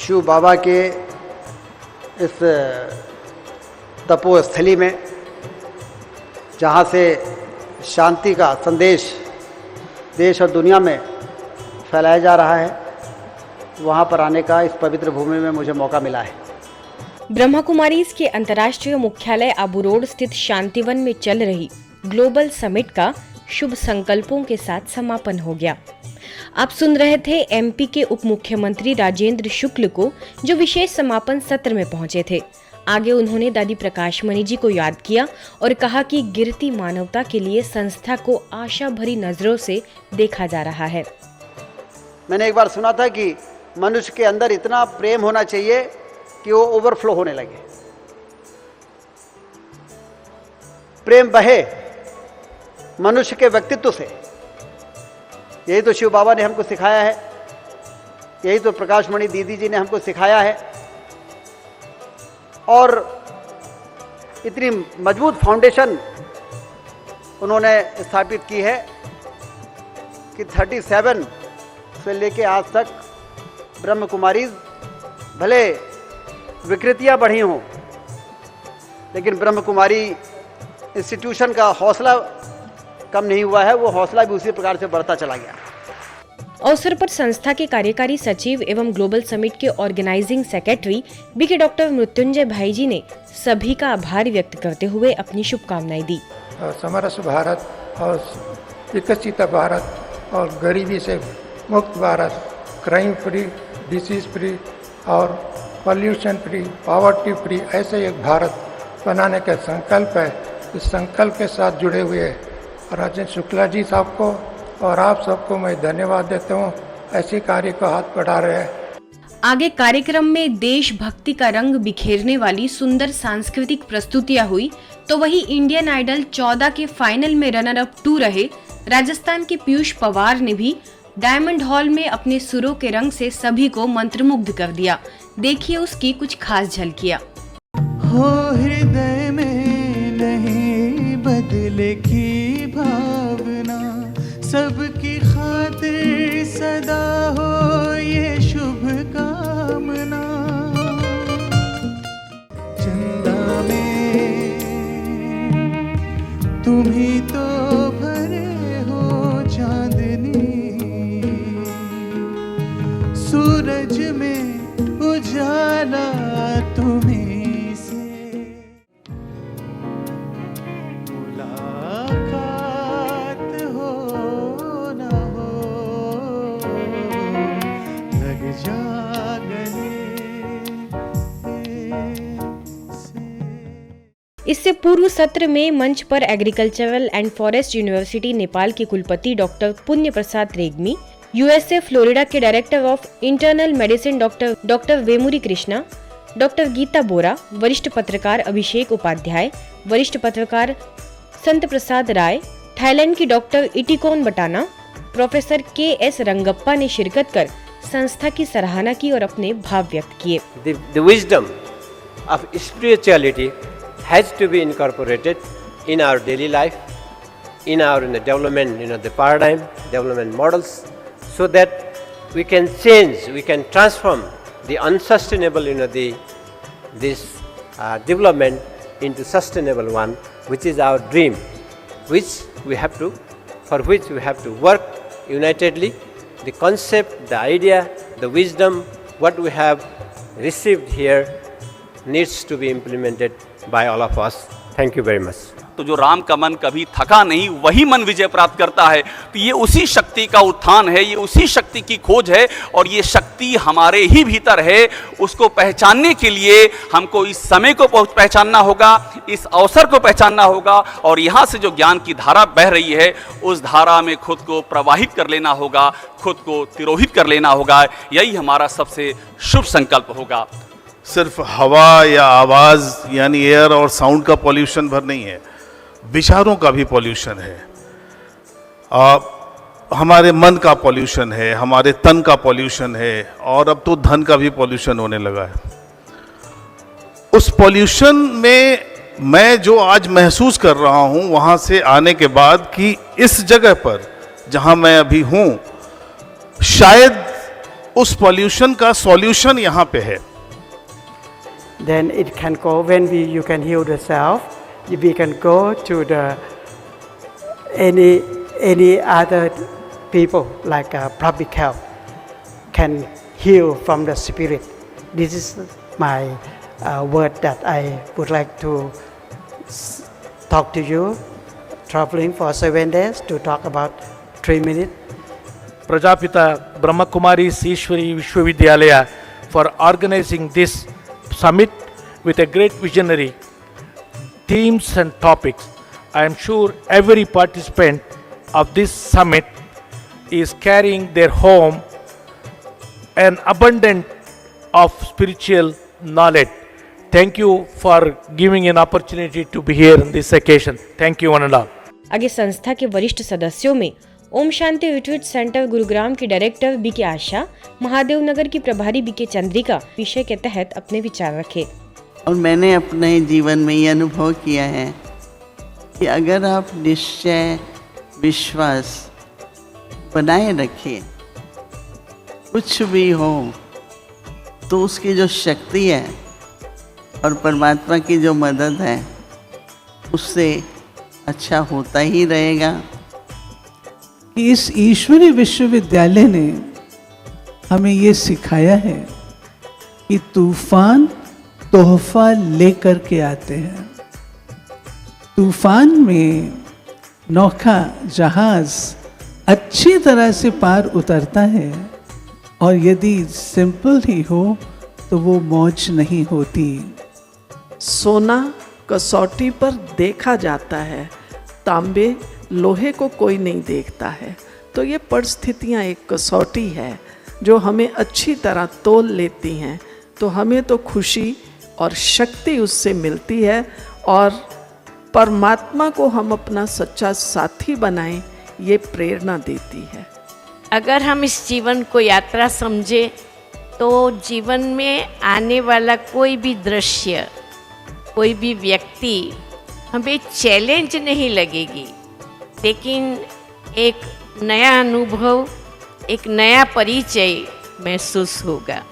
शिव बाबा के इस तपोस्थली में, जहाँ से शांति का संदेश देश और दुनिया में फैलाया जा रहा है, वहाँ पर आने का इस पवित्र भूमि में मुझे मौका मिला है। ब्रह्मा कुमारीज के अंतर्राष्ट्रीय मुख्यालय आबू रोड स्थित शांतिवन में चल रही ग्लोबल समिट का शुभ संकल्पों के साथ समापन हो गया। आप सुन रहे थे एमपी के उप मुख्यमंत्री राजेंद्र शुक्ल को, जो विशेष समापन सत्र में पहुंचे थे। आगे उन्होंने दादी प्रकाशमणि जी को याद किया और कहा कि गिरती मानवता के लिए संस्था को आशा भरी नजरों से देखा जा रहा है। मैंने एक बार सुना था कि मनुष्य के अंदर इतना प्रेम होना चाहिए कि वो ओवरफ्लो होने लगे, प्रेम बहे मनुष्य के व्यक्तित्व से। यही तो शिव बाबा ने हमको सिखाया है, यही तो प्रकाशमणि दीदी जी ने हमको सिखाया है। और इतनी मजबूत फाउंडेशन उन्होंने स्थापित की है कि 37 से लेके आज तक ब्रह्म कुमारीज, भले विकृतियां बढ़ी हों, लेकिन ब्रह्म कुमारी इंस्टीट्यूशन का हौसला कम नहीं हुआ है, वो हौसला भी उसी प्रकार से बढ़ता चला गया। अवसर पर संस्था के कार्यकारी सचिव एवं ग्लोबल समिट के organising secretary BK doctor Mrityunjay भाई जी ने सभी का आभार व्यक्त करते हुए अपनी शुभकामनाएं दी। समरस भारत और विकसित भारत और गरीबी से मुक्त Bharat, crime free, disease free और पॉल्यूशन फ्री, पॉवर्टी फ्री, ऐसे एक भारत बनाने का संकल्प है। इस संकल्प के साथ जुड़े हुए राजेंद्र शुक्ला जी साहब को और आप सबको मैं धन्यवाद देता हूँ, ऐसे कार्य को हाथ बढ़ा रहे हैं। आगे कार्यक्रम में देशभक्ति का रंग बिखेरने वाली सुंदर सांस्कृतिक प्रस्तुतियां हुई, तो वही इंडियन आइडल 14 के फाइनल में रनर अप 2 रहे राजस्थान के पीयूष पवार ने भी डायमंड हॉल में अपने सुरों के रंग से सभी को मंत्रमुग्ध कर दिया। देखिए उसकी कुछ खास झलकियां। हो हृदय में नहीं बदले की भावना, सबकी खातिर सदा हो ये शुभ कामना। चंदा में तुम ही तो भरे हो चांदनी, सूरज में उजाला तुम्हीं से। इससे पूर्व सत्र में मंच पर agricultural and forest university Nepal के कुलपति doctor Punya Prasad Regmi, USA Florida के director of internal medicine doctor Vemuri Krishna, doctor Geeta Bora, वरिष्ठ पत्रकार अभिषेक उपाध्याय, वरिष्ठ पत्रकार संत प्रसाद राय, थाईलैंड की doctor Itikon Batana, professor K S. Rangappa ने शिरकत कर संस्था की सराहना की और अपने भाव व्यक्त किए। The wisdom of spirituality has to be incorporated in our daily life, in our development, the paradigm, development models, so that we can change, we can transform the unsustainable, this development into sustainable one, which is our dream, for which we have to work unitedly. The concept, the idea, the wisdom, what we have received here needs to be implemented by all of us. Thank you very much. तो जो राम का मन कभी थका नहीं, वही मन विजय प्राप्त करता है। तो ये उसी शक्ति का उत्थान है, ये उसी शक्ति की खोज है और ये शक्ति हमारे ही भीतर है। उसको पहचानने के लिए हमको इस समय को पहचानना होगा, इस अवसर को पहचानना होगा और यहाँ से जो ज्ञान की धारा बह रही है उस धारा में खुद को प्रवाहित कर लेना होगा, खुद को तिरोहित कर लेना होगा। यही हमारा सबसे शुभ संकल्प होगा। सिर्फ हवा या आवाज़ यानी एयर और साउंड का पॉल्यूशन भर नहीं है, विचारों का भी पॉल्यूशन है, हमारे मन का पॉल्यूशन है, हमारे तन का पॉल्यूशन है और अब तो धन का भी पॉल्यूशन होने लगा है। उस पॉल्यूशन में मैं जो आज महसूस कर रहा हूँ वहाँ से आने के बाद कि इस जगह पर जहाँ मैं अभी हूँ शायद उस पॉल्यूशन का सॉल्यूशन यहाँ पे है। Then it can go when you can heal the self. We can go to the any other people like public health can heal from the spirit. This is my word that I would like to talk to you. Traveling for 7 days to talk about 3 minutes. Prajapita Brahmakumari Ishwari Vishwavidyalaya for organizing this summit with a great visionary themes and topics. I am sure every participant of this summit is carrying their home an abundance of spiritual knowledge. Thank you for giving an opportunity to be here on this occasion. Thank you one and all. आगे संस्था के वरिष्ठ सदस्यों में Om Shanti retreat centre Gurugram की director B के आशा, महादेव नगर की प्रभारी बी के चंद्रिका विषय के तहत अपने विचार रखे। और मैंने अपने जीवन में ये अनुभव किया है कि अगर आप निश्चय विश्वास बनाए रखिए, कुछ भी हो तो उसकी जो शक्ति है और परमात्मा की जो मदद है उससे अच्छा होता ही रहेगा। इस ईश्वरीय विश्वविद्यालय ने हमें ये सिखाया है कि तूफान तोहफा लेकर के आते हैं। तूफान में नौका जहाज अच्छी तरह से पार उतरता है और यदि सिंपल ही हो तो वो मौज नहीं होती। सोना कसौटी पर देखा जाता है, तांबे लोहे को कोई नहीं देखता है। तो ये परिस्थितियाँ एक कसौटी है जो हमें अच्छी तरह तोल लेती हैं, तो हमें तो खुशी और शक्ति उससे मिलती है और परमात्मा को हम अपना सच्चा साथी बनाएं, ये प्रेरणा देती है। अगर हम इस जीवन को यात्रा समझे तो जीवन में आने वाला कोई भी दृश्य, कोई भी व्यक्ति हमें चैलेंज नहीं लगेगी, लेकिन एक नया अनुभव, एक नया परिचय महसूस होगा।